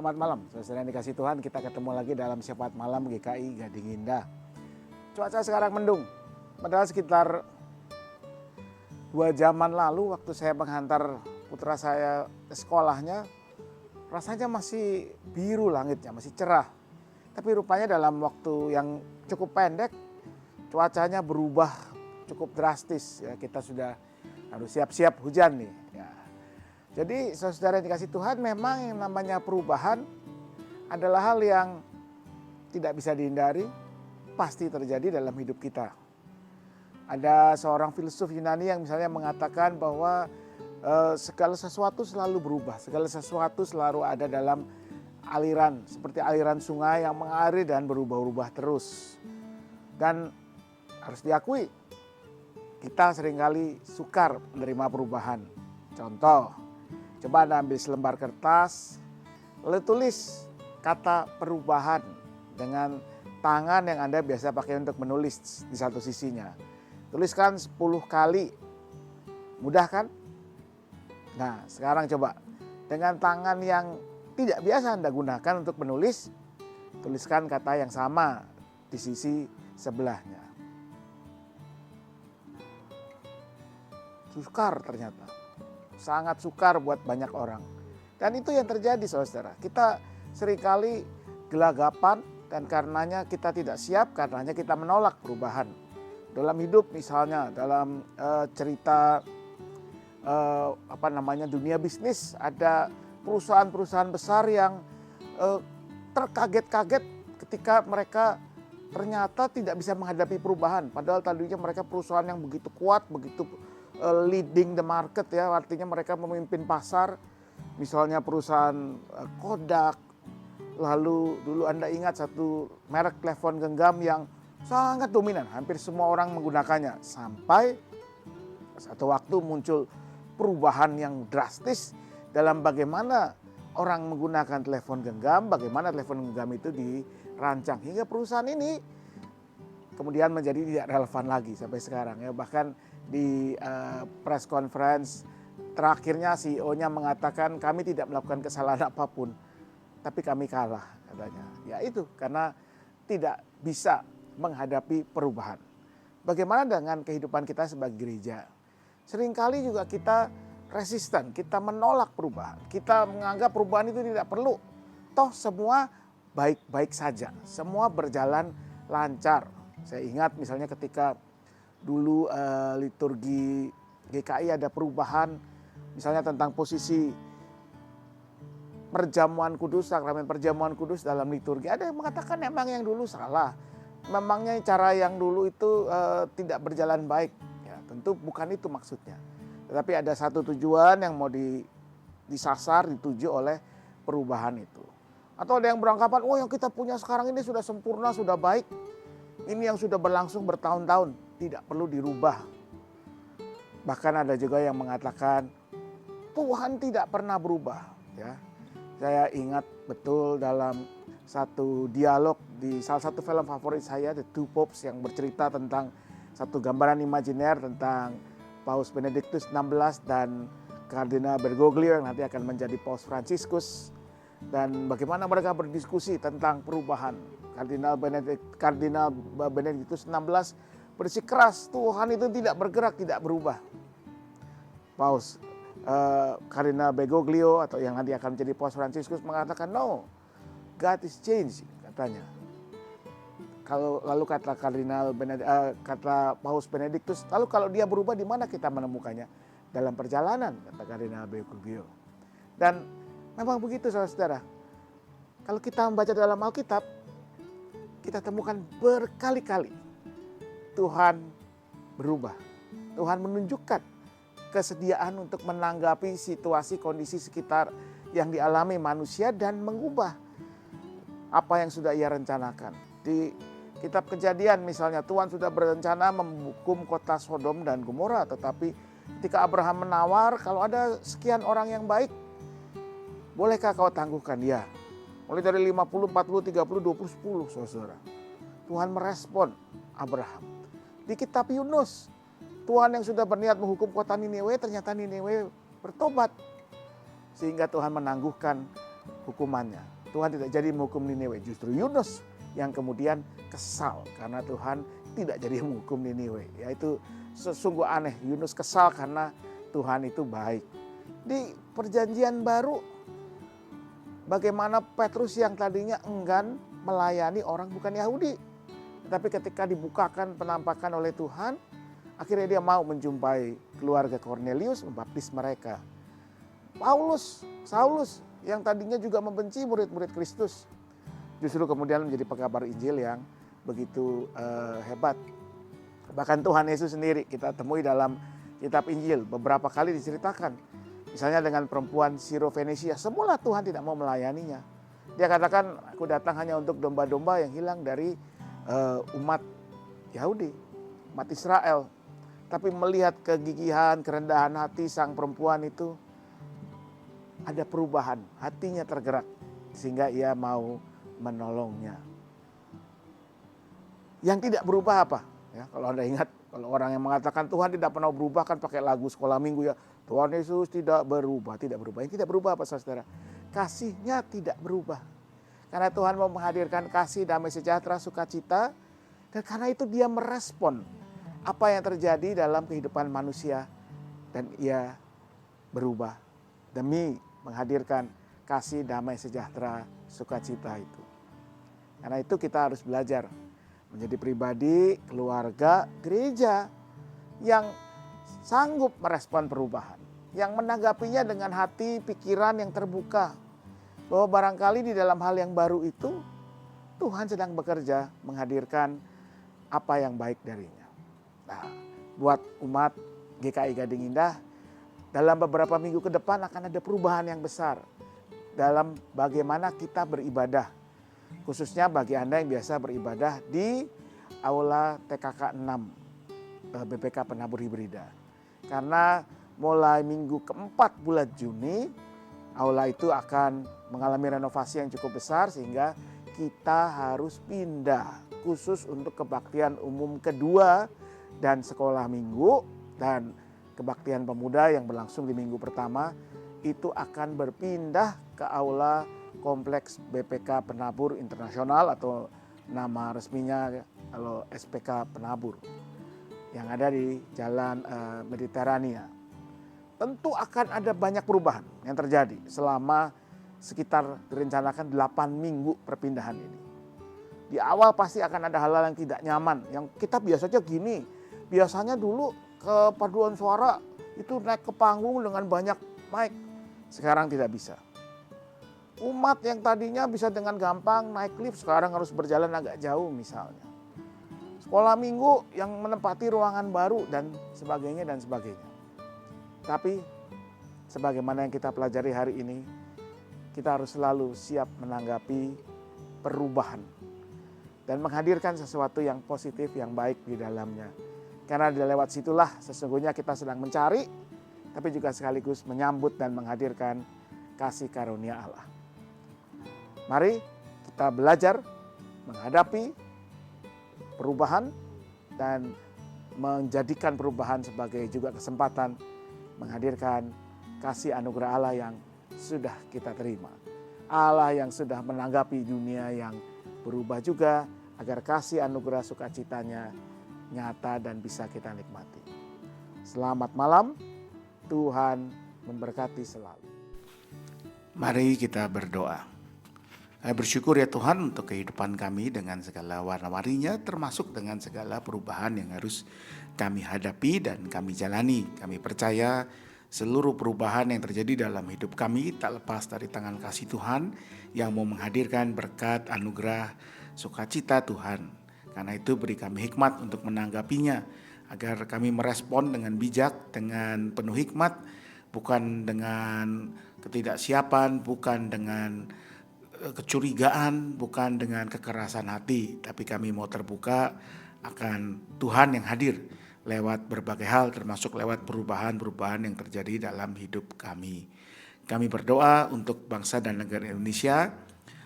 Selamat malam, saudara yang dikasih Tuhan. Kita ketemu lagi dalam Syafaat Malam GKI Gading Indah. Cuaca sekarang mendung. Padahal sekitar 2 jaman lalu waktu saya menghantar putra saya ke sekolahnya, rasanya masih biru langitnya, masih cerah. Tapi rupanya dalam waktu yang cukup pendek, cuacanya berubah cukup drastis. Ya, kita sudah harus siap-siap hujan nih. Ya. Jadi saudara yang dikasih Tuhan, memang yang namanya perubahan adalah hal yang tidak bisa dihindari, pasti terjadi dalam hidup kita. Ada seorang filsuf Yunani yang misalnya mengatakan bahwa segala sesuatu selalu berubah, segala sesuatu selalu ada dalam aliran, seperti aliran sungai yang mengalir dan berubah-ubah terus. Dan harus diakui, kita seringkali sukar menerima perubahan. Contoh, coba Anda ambil selembar kertas, lalu tulis kata perubahan dengan tangan yang Anda biasa pakai untuk menulis di satu sisinya. Tuliskan 10 kali. Mudah kan? Nah, sekarang coba dengan tangan yang tidak biasa Anda gunakan untuk menulis, tuliskan kata yang sama di sisi sebelahnya. Sukar ternyata. Sangat sukar buat banyak orang. Dan itu yang terjadi saudara. Kita seringkali gelagapan dan karenanya kita tidak siap, karenanya kita menolak perubahan. Dalam hidup misalnya, dalam cerita dunia bisnis, ada perusahaan-perusahaan besar yang terkaget-kaget ketika mereka ternyata tidak bisa menghadapi perubahan. Padahal tadinya mereka perusahaan yang begitu kuat, begitu leading the market ya, artinya mereka memimpin pasar. Misalnya perusahaan Kodak, lalu dulu Anda ingat satu merek telepon genggam yang sangat dominan, hampir semua orang menggunakannya. Sampai satu waktu muncul perubahan yang drastis dalam bagaimana orang menggunakan telepon genggam, bagaimana telepon genggam itu dirancang. Hingga perusahaan ini kemudian menjadi tidak relevan lagi sampai sekarang ya. Bahkan di press conference terakhirnya CEO-nya mengatakan kami tidak melakukan kesalahan apapun, tapi kami kalah katanya. Ya itu karena tidak bisa menghadapi perubahan. Bagaimana dengan kehidupan kita sebagai gereja? Seringkali juga kita resisten, kita menolak perubahan. Kita menganggap perubahan itu tidak perlu. Toh semua baik-baik saja, semua berjalan lancar. Saya ingat misalnya ketika dulu liturgi GKI ada perubahan, misalnya tentang posisi perjamuan kudus, sakramen perjamuan kudus dalam liturgi. Ada yang mengatakan memang yang dulu salah, memangnya cara yang dulu itu tidak berjalan baik. Ya, tentu bukan itu maksudnya. Tetapi ada satu tujuan yang mau disasar, dituju oleh perubahan itu. Atau ada yang beranggapan, oh yang kita punya sekarang ini sudah sempurna, sudah baik. Ini yang sudah berlangsung bertahun-tahun, tidak perlu dirubah. Bahkan ada juga yang mengatakan Tuhan tidak pernah berubah. Ya, saya ingat betul dalam satu dialog di salah satu film favorit saya, The Two Popes, yang bercerita tentang satu gambaran imajiner tentang Paus Benedictus XVI dan Kardinal Bergoglio yang nanti akan menjadi Paus Fransiskus. Dan bagaimana mereka berdiskusi tentang perubahan. Kardinal Benedictus XVI bersikeras Tuhan itu tidak bergerak, tidak berubah. Paus Kardinal Bergoglio atau yang nanti akan menjadi Paus Fransiskus mengatakan no, God is changing katanya. Lalu kata Paus Benedictus, lalu kalau dia berubah di mana kita menemukannya? Dalam perjalanan, kata Kardinal Bergoglio. Dan memang begitu saudara-saudara. Kalau kita membaca dalam Alkitab, kita temukan berkali-kali Tuhan berubah. Tuhan menunjukkan kesediaan untuk menanggapi situasi kondisi sekitar yang dialami manusia dan mengubah apa yang sudah ia rencanakan. Di kitab Kejadian misalnya, Tuhan sudah berencana menghukum kota Sodom dan Gomora, tetapi ketika Abraham menawar, kalau ada sekian orang yang baik, bolehkah kau tangguhkan dia? Mulai dari 50, 40, 30, 20, 10 saudara. Tuhan merespon Abraham. Di kitab Yunus, Tuhan yang sudah berniat menghukum kota Niniwe, ternyata Niniwe bertobat. Sehingga Tuhan menangguhkan hukumannya. Tuhan tidak jadi menghukum Niniwe. Justru Yunus yang kemudian kesal karena Tuhan tidak jadi menghukum Niniwe. Yaitu sesungguh aneh, Yunus kesal karena Tuhan itu baik. Di perjanjian baru, bagaimana Petrus yang tadinya enggan melayani orang bukan Yahudi. Tetapi ketika dibukakan penampakan oleh Tuhan, akhirnya dia mau menjumpai keluarga Kornelius, membaptis mereka. Saulus yang tadinya juga membenci murid-murid Kristus, justru kemudian menjadi pekabar Injil yang begitu hebat. Bahkan Tuhan Yesus sendiri kita temui dalam kitab Injil beberapa kali diceritakan. Misalnya dengan perempuan Sirofenisia, semula Tuhan tidak mau melayaninya. Dia katakan, aku datang hanya untuk domba-domba yang hilang dari umat Yahudi, umat Israel. Tapi melihat kegigihan, kerendahan hati sang perempuan itu, ada perubahan, hatinya tergerak sehingga ia mau menolongnya. Yang tidak berubah apa? Ya, kalau Anda ingat, kalau orang yang mengatakan Tuhan tidak pernah berubah kan pakai lagu sekolah minggu ya. Tuhan Yesus tidak berubah, tidak berubah. Yang tidak berubah apa saudara? Kasihnya tidak berubah. Karena Tuhan mau menghadirkan kasih, damai sejahtera, sukacita. Dan karena itu dia merespon apa yang terjadi dalam kehidupan manusia. Dan ia berubah demi menghadirkan kasih, damai sejahtera, sukacita itu. Karena itu kita harus belajar menjadi pribadi, keluarga, gereja yang sanggup merespon perubahan. Yang menanggapinya dengan hati, pikiran yang terbuka. Bahwa barangkali di dalam hal yang baru itu, Tuhan sedang bekerja menghadirkan apa yang baik darinya. Nah, buat umat GKI Gading Indah, dalam beberapa minggu ke depan akan ada perubahan yang besar dalam bagaimana kita beribadah. Khususnya bagi Anda yang biasa beribadah di Aula TKK 6 BPK Penabur Hibrida. Karena mulai minggu keempat bulan Juni, aula itu akan mengalami renovasi yang cukup besar sehingga kita harus pindah khusus untuk kebaktian umum kedua dan sekolah minggu dan kebaktian pemuda yang berlangsung di minggu pertama itu akan berpindah ke aula kompleks BPK Penabur Internasional atau nama resminya kalau SPK Penabur yang ada di Jalan Mediterania. Tentu akan ada banyak perubahan yang terjadi selama sekitar direncanakan 8 minggu perpindahan ini. Di awal pasti akan ada hal-hal yang tidak nyaman, yang kita biasanya gini, biasanya dulu ke paduan suara itu naik ke panggung dengan banyak mic, sekarang tidak bisa. Umat yang tadinya bisa dengan gampang naik lift sekarang harus berjalan agak jauh misalnya. Sekolah minggu yang menempati ruangan baru dan sebagainya dan sebagainya. Tapi sebagaimana yang kita pelajari hari ini, kita harus selalu siap menanggapi perubahan dan menghadirkan sesuatu yang positif, yang baik di dalamnya. Karena di lewat situlah sesungguhnya kita sedang mencari, tapi juga sekaligus menyambut dan menghadirkan kasih karunia Allah. Mari kita belajar menghadapi perubahan dan menjadikan perubahan sebagai juga kesempatan menghadirkan kasih anugerah Allah yang sudah kita terima. Allah yang sudah menanggapi dunia yang berubah juga agar kasih anugerah sukacitanya nyata dan bisa kita nikmati. Selamat malam, Tuhan memberkati selalu. Mari kita berdoa. Kami bersyukur ya Tuhan untuk kehidupan kami dengan segala warna-warninya, termasuk dengan segala perubahan yang harus kami hadapi dan kami jalani. Kami percaya seluruh perubahan yang terjadi dalam hidup kami tak lepas dari tangan kasih Tuhan yang mau menghadirkan berkat, anugerah, sukacita Tuhan. Karena itu beri kami hikmat untuk menanggapinya, agar kami merespon dengan bijak, dengan penuh hikmat, bukan dengan ketidaksiapan, bukan dengan kecurigaan, bukan dengan kekerasan hati, tapi kami mau terbuka akan Tuhan yang hadir lewat berbagai hal, termasuk lewat perubahan-perubahan yang terjadi dalam hidup kami. Kami berdoa untuk bangsa dan negara Indonesia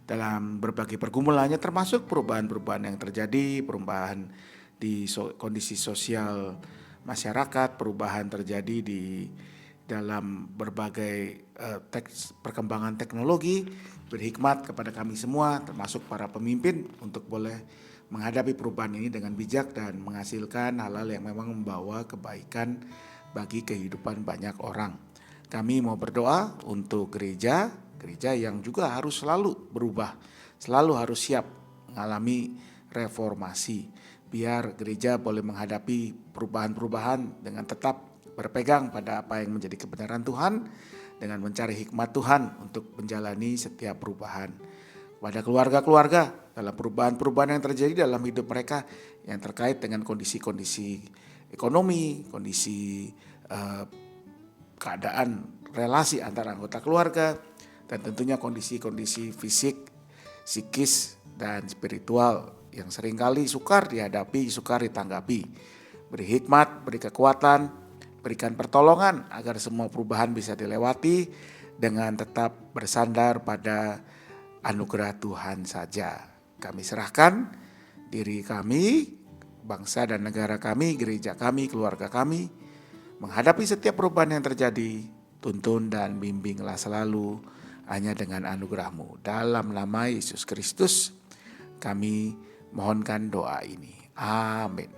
dalam berbagai pergumulannya, termasuk perubahan-perubahan yang terjadi, perubahan di kondisi sosial masyarakat, perubahan terjadi di dalam berbagai perkembangan teknologi, berhikmat kepada kami semua termasuk para pemimpin untuk boleh menghadapi perubahan ini dengan bijak dan menghasilkan hal-hal yang memang membawa kebaikan bagi kehidupan banyak orang. Kami mau berdoa untuk gereja yang juga harus selalu berubah, selalu harus siap mengalami reformasi, biar gereja boleh menghadapi perubahan-perubahan dengan tetap berpegang pada apa yang menjadi kebenaran Tuhan, dengan mencari hikmat Tuhan untuk menjalani setiap perubahan. Pada keluarga-keluarga, dalam perubahan-perubahan yang terjadi dalam hidup mereka yang terkait dengan kondisi-kondisi ekonomi, kondisi keadaan relasi antara anggota keluarga, dan tentunya kondisi-kondisi fisik, psikis, dan spiritual yang seringkali sukar dihadapi, sukar ditanggapi. Beri hikmat, beri kekuatan, berikan pertolongan agar semua perubahan bisa dilewati dengan tetap bersandar pada anugerah Tuhan saja. Kami serahkan diri kami, bangsa dan negara kami, gereja kami, keluarga kami, menghadapi setiap perubahan yang terjadi. Tuntun dan bimbinglah selalu hanya dengan anugerah-Mu. Dalam nama Yesus Kristus kami mohonkan doa ini. Amin.